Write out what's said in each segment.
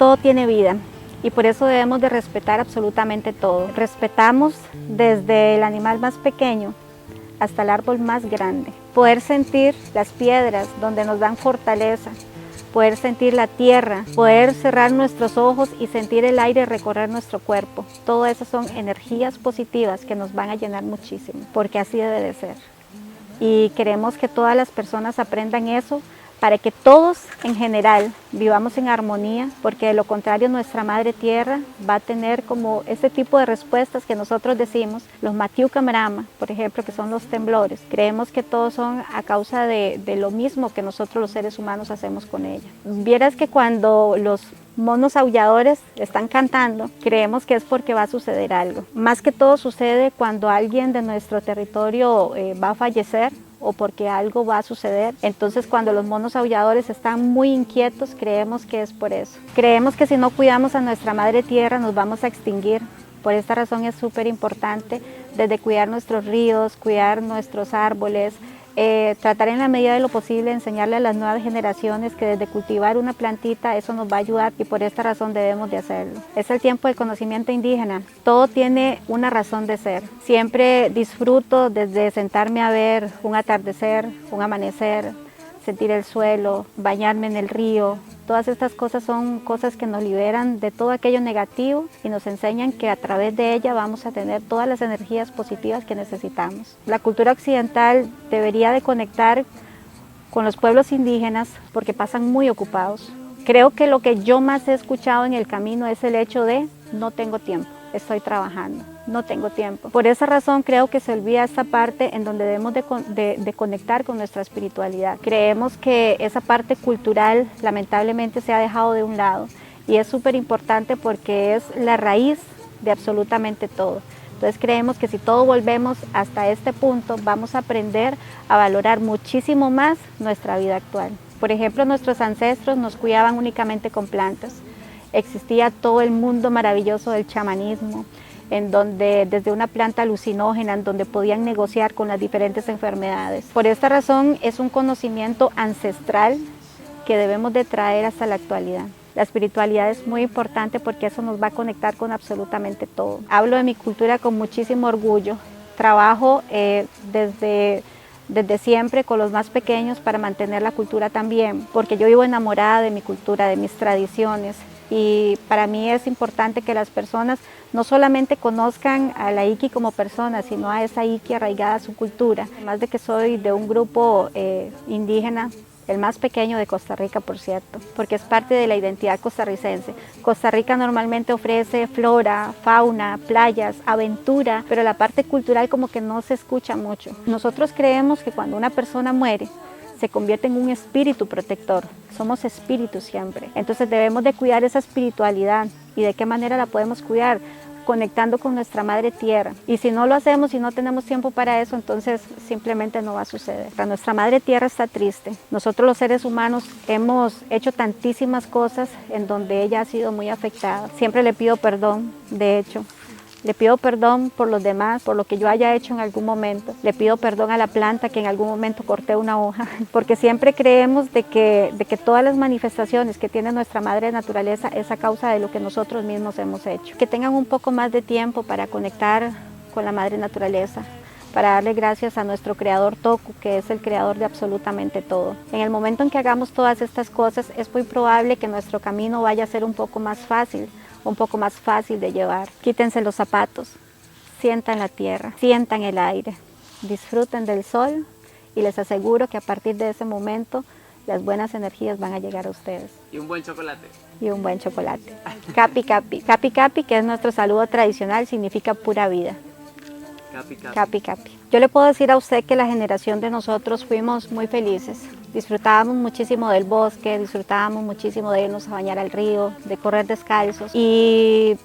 todo tiene vida y por eso debemos de respetar absolutamente todo. Respetamos desde el animal más pequeño hasta el árbol más grande. Poder sentir las piedras donde nos dan fortaleza, poder sentir la tierra, poder cerrar nuestros ojos y sentir el aire recorrer nuestro cuerpo. Todo eso son energías positivas que nos van a llenar muchísimo, porque así debe de ser. Y queremos que todas las personas aprendan eso para que todos en general vivamos en armonía, porque de lo contrario nuestra Madre Tierra va a tener como ese tipo de respuestas que nosotros decimos, los Matiucamarama, por ejemplo, que son los temblores. Creemos que todos son a causa de lo mismo que nosotros los seres humanos hacemos con ella. Vieras que cuando los monos aulladores están cantando, creemos que es porque va a suceder algo. Más que todo sucede cuando alguien de nuestro territorio va a fallecer, o porque algo va a suceder. Entonces cuando los monos aulladores están muy inquietos, creemos que es por eso. Creemos que si no cuidamos a nuestra Madre Tierra nos vamos a extinguir. Por esta razón es súper importante desde cuidar nuestros ríos, cuidar nuestros árboles, tratar en la medida de lo posible enseñarle a las nuevas generaciones que desde cultivar una plantita eso nos va a ayudar y por esta razón debemos de hacerlo. Es el tiempo del conocimiento indígena, todo tiene una razón de ser. Siempre disfruto desde sentarme a ver un atardecer, un amanecer, sentir el suelo, bañarme en el río. Todas estas cosas son cosas que nos liberan de todo aquello negativo y nos enseñan que a través de ella vamos a tener todas las energías positivas que necesitamos. La cultura occidental debería de conectar con los pueblos indígenas porque pasan muy ocupados. Creo que lo que yo más he escuchado en el camino es el hecho de no tengo tiempo, estoy trabajando, no tengo tiempo. Por esa razón creo que se olvida esta parte en donde debemos de conectar con nuestra espiritualidad. Creemos que esa parte cultural lamentablemente se ha dejado de un lado y es súper importante porque es la raíz de absolutamente todo. Entonces creemos que si todos volvemos hasta este punto vamos a aprender a valorar muchísimo más nuestra vida actual. Por ejemplo, nuestros ancestros nos cuidaban únicamente con plantas. Existía todo el mundo maravilloso del chamanismo, en donde desde una planta alucinógena, en donde podían negociar con las diferentes enfermedades. Por esta razón es un conocimiento ancestral que debemos de traer hasta la actualidad. La espiritualidad es muy importante porque eso nos va a conectar con todo. Hablo de mi cultura con muchísimo orgullo. Trabajo desde siempre con los más pequeños para mantener la cultura también, porque yo vivo enamorada de mi cultura, de mis tradiciones. Y para mí es importante que las personas no solamente conozcan a la Iki como persona, sino a esa Iki arraigada a su cultura. Además de que soy de un grupo indígena, el más pequeño de Costa Rica, por cierto, porque es parte de la identidad costarricense. Costa Rica normalmente ofrece flora, fauna, playas, aventura, pero la parte cultural como que no se escucha mucho. Nosotros creemos que cuando una persona muere, se convierte en un espíritu protector. Somos espíritus siempre. Entonces debemos de cuidar esa espiritualidad. ¿Y de qué manera la podemos cuidar? Conectando con nuestra Madre Tierra. Y si no lo hacemos y no tenemos tiempo para eso, entonces simplemente no va a suceder. Nuestra Madre Tierra está triste. Nosotros los seres humanos hemos hecho tantísimas cosas en donde ella ha sido muy afectada. Siempre le pido perdón, de hecho. Le pido perdón por los demás, por lo que yo haya hecho en algún momento. Le pido perdón a la planta que en algún momento corté una hoja, porque siempre creemos de que todas las manifestaciones que tiene nuestra madre naturaleza es a causa de lo que nosotros mismos hemos hecho. Que tengan un poco más de tiempo para conectar con la madre naturaleza, para darle gracias a nuestro creador Toku, que es el creador de absolutamente todo. En el momento en que hagamos todas estas cosas, es muy probable que nuestro camino vaya a ser un poco más fácil de llevar. Quítense los zapatos, sientan la tierra, sientan el aire, disfruten del sol y les aseguro que a partir de ese momento las buenas energías van a llegar a ustedes. Y un buen chocolate. Y un buen chocolate. Capi capi. Capi capi, que es nuestro saludo tradicional, significa pura vida. Capi capi. Capi capi. Yo le puedo decir a usted que la generación de nosotros fuimos muy felices. Disfrutábamos muchísimo del bosque, disfrutábamos muchísimo de irnos a bañar al río, de correr descalzos. Y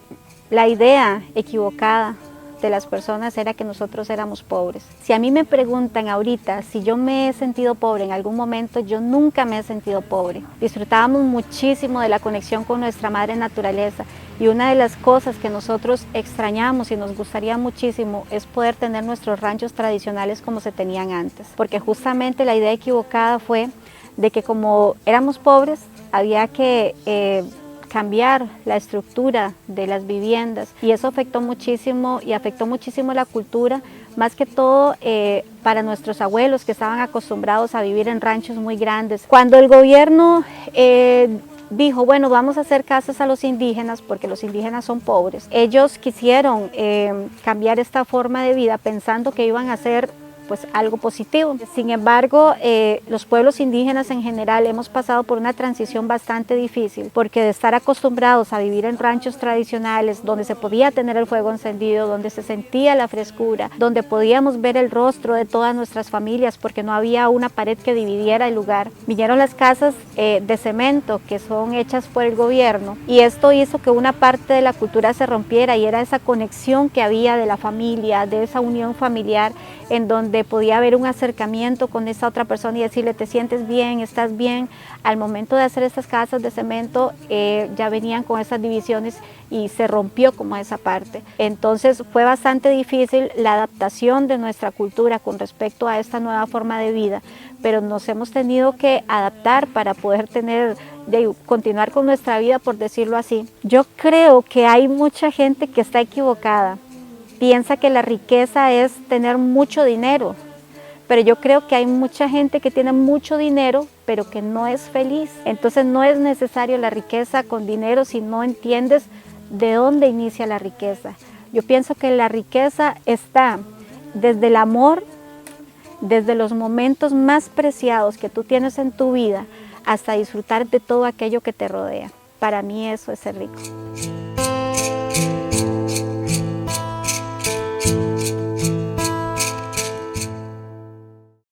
la idea equivocada de las personas era que nosotros éramos pobres. Si a mí me preguntan ahorita si yo me he sentido pobre en algún momento, yo nunca me he sentido pobre. Disfrutábamos muchísimo de la conexión con nuestra madre naturaleza y una de las cosas que nosotros extrañamos y nos gustaría muchísimo es poder tener nuestros ranchos tradicionales como se tenían antes, porque justamente la idea equivocada fue de que como éramos pobres había que cambiar la estructura de las viviendas y eso afectó muchísimo la cultura, más que todo para nuestros abuelos que estaban acostumbrados a vivir en ranchos muy grandes. Cuando el gobierno dijo, bueno, vamos a hacer casas a los indígenas porque los indígenas son pobres, ellos quisieron cambiar esta forma de vida pensando que iban a hacer pues algo positivo. Sin embargo, los pueblos indígenas en general hemos pasado por una transición bastante difícil, porque de estar acostumbrados a vivir en ranchos tradicionales, donde se podía tener el fuego encendido, donde se sentía la frescura, donde podíamos ver el rostro de todas nuestras familias, porque no había una pared que dividiera el lugar. Vinieron las casas de cemento, que son hechas por el gobierno, y esto hizo que una parte de la cultura se rompiera, y era esa conexión que había de la familia, de esa unión familiar, en donde podía haber un acercamiento con esa otra persona y decirle, te sientes bien, estás bien. Al momento de hacer estas casas de cemento ya venían con esas divisiones y se rompió como esa parte. Entonces fue bastante difícil la adaptación de nuestra cultura con respecto a esta nueva forma de vida, pero nos hemos tenido que adaptar para poder continuar con nuestra vida, por decirlo así. Yo creo que hay mucha gente que está equivocada. Piensa que la riqueza es tener mucho dinero, pero yo creo que hay mucha gente que tiene mucho dinero, pero que no es feliz. Entonces no es necesario la riqueza con dinero si no entiendes de dónde inicia la riqueza. Yo pienso que la riqueza está desde el amor, desde los momentos más preciados que tú tienes en tu vida, hasta disfrutar de todo aquello que te rodea. Para mí eso es ser rico.